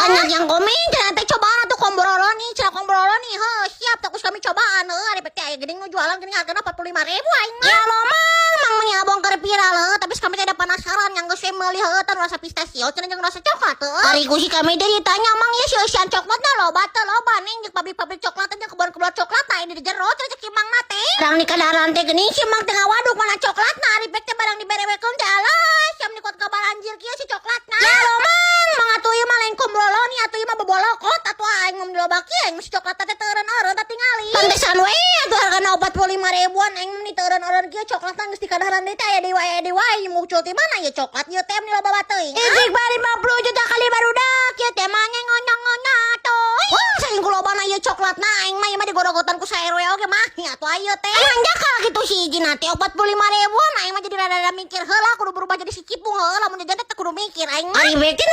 Banyak yang komen ternyata cobaan tuh kombrolo nih, cila kombrolo nih. Siap terus kami cobaan. Ada PT aya geuning nu jualan geuning hargana 45.000 aing mah. Ya lo mang menyabong keur viral tapi kami teh ada penasaran yang geus meuli tan rasa pistachio cenah jeung rasa coklat teu. Ari ku si kami teh ditanya mang ya si eusian coklatna loba teu loba ning jeung pabrik-pabrik coklat teh kebon-kebon coklat ini di jero cenah cek mang mah teh. Barang di kadaran teh geuning si mang tengah waduk mana coklatna ari pek teh barang diberewekeun teh alah siam dikot kabar anjir kieu si coklatna. Ya lo mang atuh ieu mah lain kombrolo nih atuh ieu mah bobolokot atuh aing ngom dilobaki aing si coklat teh teureun-eureun teh tingali. Pantesan we atuh hargana 45 ribuan aing mah teureun-eureun kieu coklatna geus di kadaran teh aya di wae muncul ti mana ya coklat ieu teh di loba bateuing. Ijik bari 50 juta kali barudak ieu teh mah ngonyong-ngonyong atuh. Wah saing kulobana ieu coklatna aing mah ieu mah digorogotan ku saerwe oge mah atuh ayeuna teh. Anjak ka kitu si hijina teh 45 ribuan aing mah jadi rada mikir heula kudu berubah jadi si cipung heula mun jajan teh kudu mikir aing mah. Ari beukeun